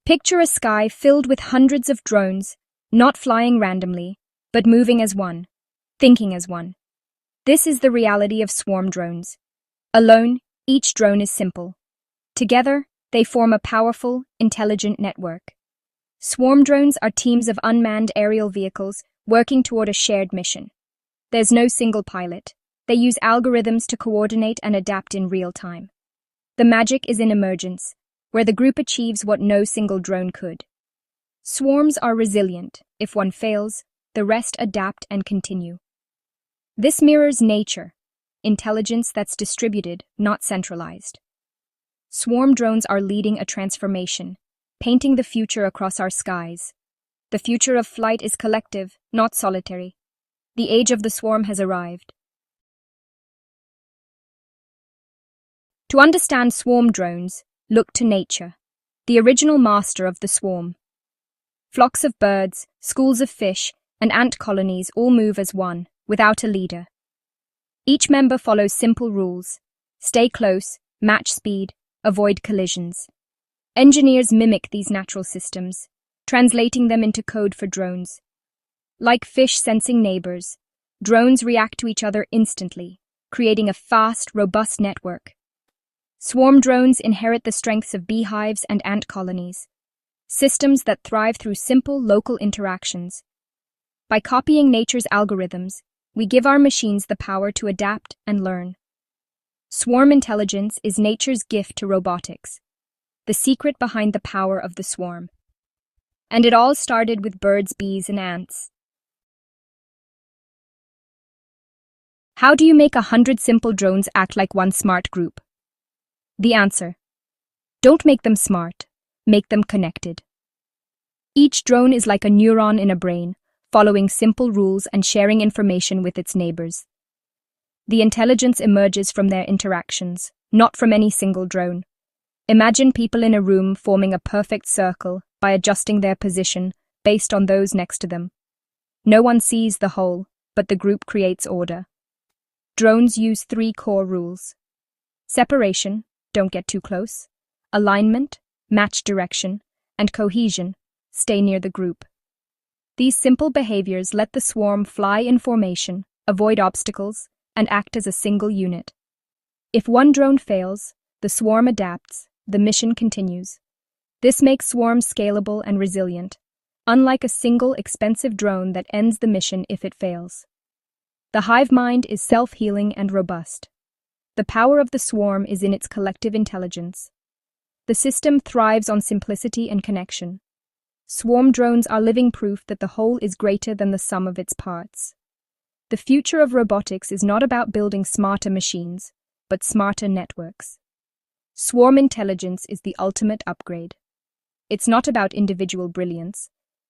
Picture a sky filled with hundreds of drones, not flying randomly, but moving as one, thinking as one. This is the reality of swarm drones. Alone, each drone is simple. Together, they form a powerful, intelligent network. Swarm drones are teams of unmanned aerial vehicles working toward a shared mission. There's no single pilot. They use algorithms to coordinate and adapt in real time. The magic is in emergence, where the group achieves what no single drone could. Swarms are resilient. If one fails, the rest adapt and continue. This mirrors nature, intelligence that's distributed, not centralized. Swarm drones are leading a transformation, painting the future across our skies. The future of flight is collective, not solitary. The age of the swarm has arrived. To understand swarm drones, look to nature, the original master of the swarm. Flocks of birds, schools of fish, and ant colonies all move as one, without a leader. Each member follows simple rules: stay close, match speed, avoid collisions. Engineers mimic these natural systems, translating them into code for drones. Like fish sensing neighbors, drones react to each other instantly, creating a fast, robust network. Swarm drones inherit the strengths of beehives and ant colonies, systems that thrive through simple local interactions. By copying nature's algorithms, we give our machines the power to adapt and learn. Swarm intelligence is nature's gift to robotics, the secret behind the power of the swarm. And it all started with birds, bees, and ants. How do you make 100 simple drones act like one smart group? The answer: don't make them smart, make them connected. Each drone is like a neuron in a brain, following simple rules and sharing information with its neighbors. The intelligence emerges from their interactions, not from any single drone. Imagine people in a room forming a perfect circle by adjusting their position based on those next to them. No one sees the whole, but the group creates order. Drones use 3 core rules: separation, don't get too close; alignment, match direction; and cohesion, stay near the group. These simple behaviors let the swarm fly in formation, avoid obstacles, and act as a single unit. If one drone fails, the swarm adapts, the mission continues. This makes swarms scalable and resilient, unlike a single expensive drone that ends the mission if it fails. The hive mind is self-healing and robust. The power of the swarm is in its collective intelligence. The system thrives on simplicity and connection. Swarm drones are living proof that the whole is greater than the sum of its parts. The future of robotics is not about building smarter machines, but smarter networks. Swarm intelligence is the ultimate upgrade. It's not about individual brilliance,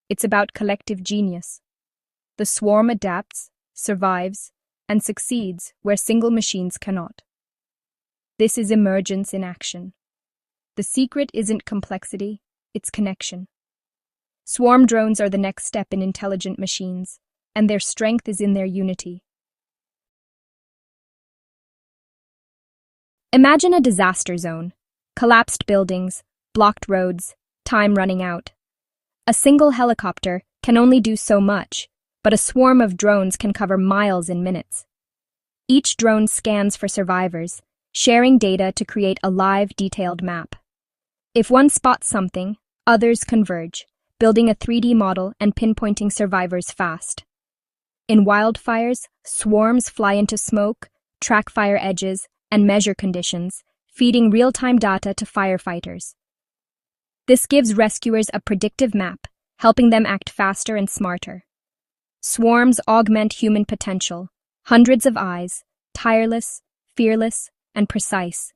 it's about collective genius. The swarm adapts, survives, and succeeds where single machines cannot. This is emergence in action. The secret isn't complexity, it's connection. Swarm drones are the next step in intelligent machines, and their strength is in their unity. Imagine a disaster zone: collapsed buildings, blocked roads, time running out. A single helicopter can only do so much, but a swarm of drones can cover miles in minutes. Each drone scans for survivors, sharing data to create a live, detailed map. If one spots something, others converge, building a 3D model and pinpointing survivors fast. In wildfires, swarms fly into smoke, track fire edges, and measure conditions, feeding real-time data to firefighters. This gives rescuers a predictive map, helping them act faster and smarter. Swarms augment human potential: hundreds of eyes, tireless, fearless, and precise.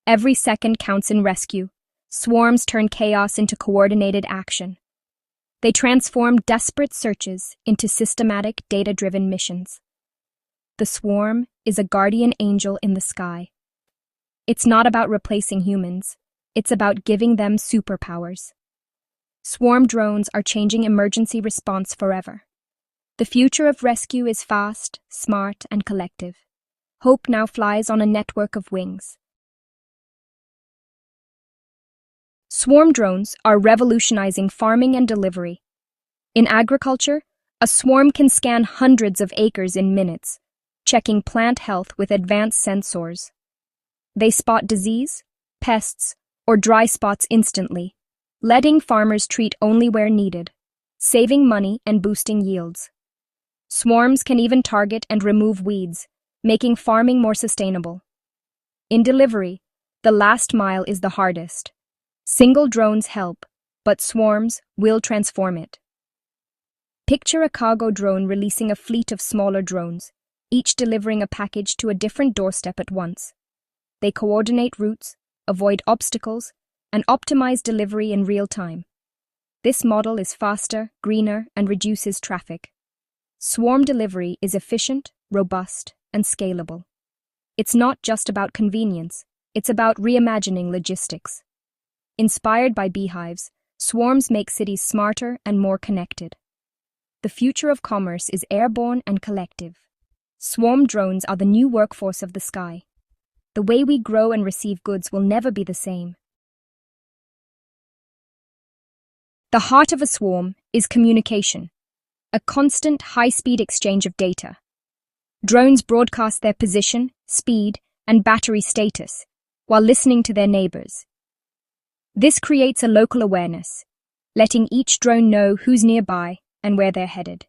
Every second counts in rescue. Swarms turn chaos into coordinated action. They transform desperate searches into systematic, data-driven missions. The swarm is a guardian angel in the sky. It's not about replacing humans. It's about giving them superpowers. Swarm drones are changing emergency response forever. The future of rescue is fast, smart, and collective. Hope now flies on a network of wings. Swarm drones are revolutionizing farming and delivery. In agriculture, a swarm can scan hundreds of acres in minutes, checking plant health with advanced sensors. They spot disease, pests, or dry spots instantly, letting farmers treat only where needed, saving money and boosting yields. Swarms can even target and remove weeds, making farming more sustainable. In delivery, the last mile is the hardest. Single drones help, but swarms will transform it. Picture a cargo drone releasing a fleet of smaller drones, each delivering a package to a different doorstep at once. They coordinate routes, avoid obstacles, and optimize delivery in real time. This model is faster, greener, and reduces traffic. Swarm delivery is efficient, robust, and scalable. It's not just about convenience, it's about reimagining logistics. Inspired by beehives, swarms make cities smarter and more connected. The future of commerce is airborne and collective. Swarm drones are the new workforce of the sky. The way we grow and receive goods will never be the same. The heart of a swarm is communication, a constant, high-speed exchange of data. Drones broadcast their position, speed, and battery status, while listening to their neighbors. This creates a local awareness, letting each drone know who's nearby and where they're headed.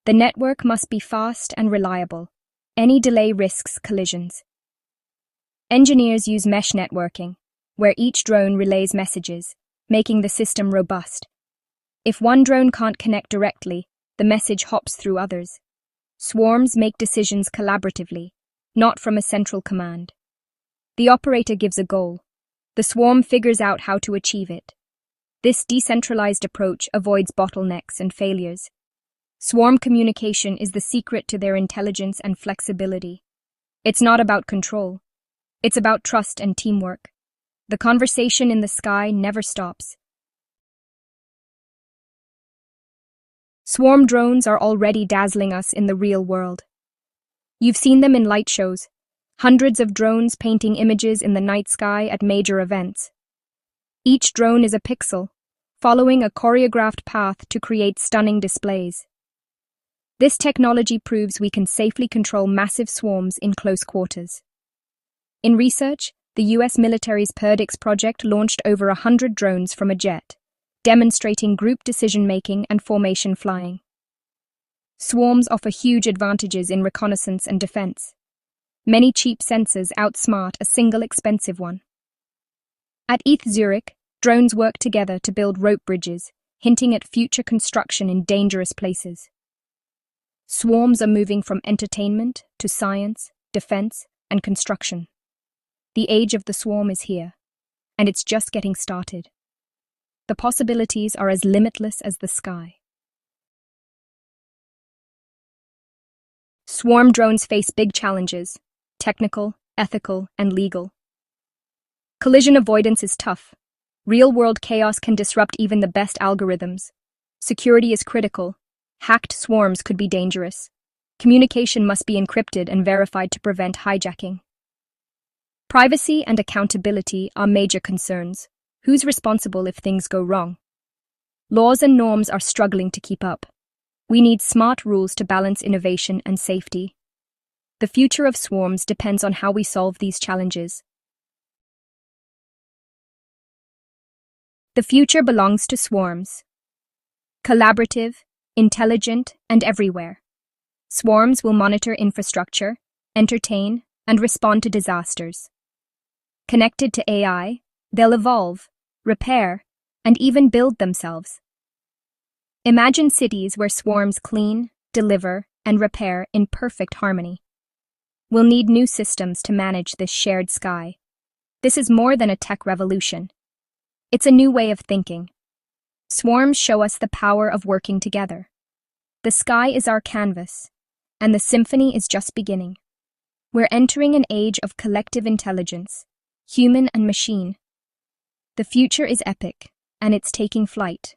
The network must be fast and reliable. Any delay risks collisions. Engineers use mesh networking, where each drone relays messages, making the system robust. If one drone can't connect directly, the message hops through others. Swarms make decisions collaboratively, not from a central command. The operator gives a goal. The swarm figures out how to achieve it. This decentralized approach avoids bottlenecks and failures. Swarm communication is the secret to their intelligence and flexibility. It's not about control. It's about trust and teamwork. The conversation in the sky never stops. Swarm drones are already dazzling us in the real world. You've seen them in light shows, hundreds of drones painting images in the night sky at major events. Each drone is a pixel, following a choreographed path to create stunning displays. This technology proves we can safely control massive swarms in close quarters. In research, the US military's Perdix project launched over 100 drones from a jet, demonstrating group decision-making and formation flying. Swarms offer huge advantages in reconnaissance and defense. Many cheap sensors outsmart a single expensive one. At ETH Zurich, drones work together to build rope bridges, hinting at future construction in dangerous places. Swarms are moving from entertainment to science, defense, and construction. The age of the swarm is here, and it's just getting started. The possibilities are as limitless as the sky. Swarm drones face big challenges: technical, ethical, and legal. Collision avoidance is tough. Real-world chaos can disrupt even the best algorithms. Security is critical. Hacked swarms could be dangerous. Communication must be encrypted and verified to prevent hijacking. Privacy and accountability are major concerns. Who's responsible if things go wrong? Laws and norms are struggling to keep up. We need smart rules to balance innovation and safety. The future of swarms depends on how we solve these challenges. The future belongs to swarms. Collaborative, intelligent, and everywhere. Swarms will monitor infrastructure, entertain, and respond to disasters. Connected to AI, they'll evolve, repair, and even build themselves. Imagine cities where swarms clean, deliver, and repair in perfect harmony. We'll need new systems to manage this shared sky. This is more than a tech revolution. It's a new way of thinking. Swarms show us the power of working together. The sky is our canvas, and the symphony is just beginning. We're entering an age of collective intelligence, human and machine. The future is epic, and it's taking flight.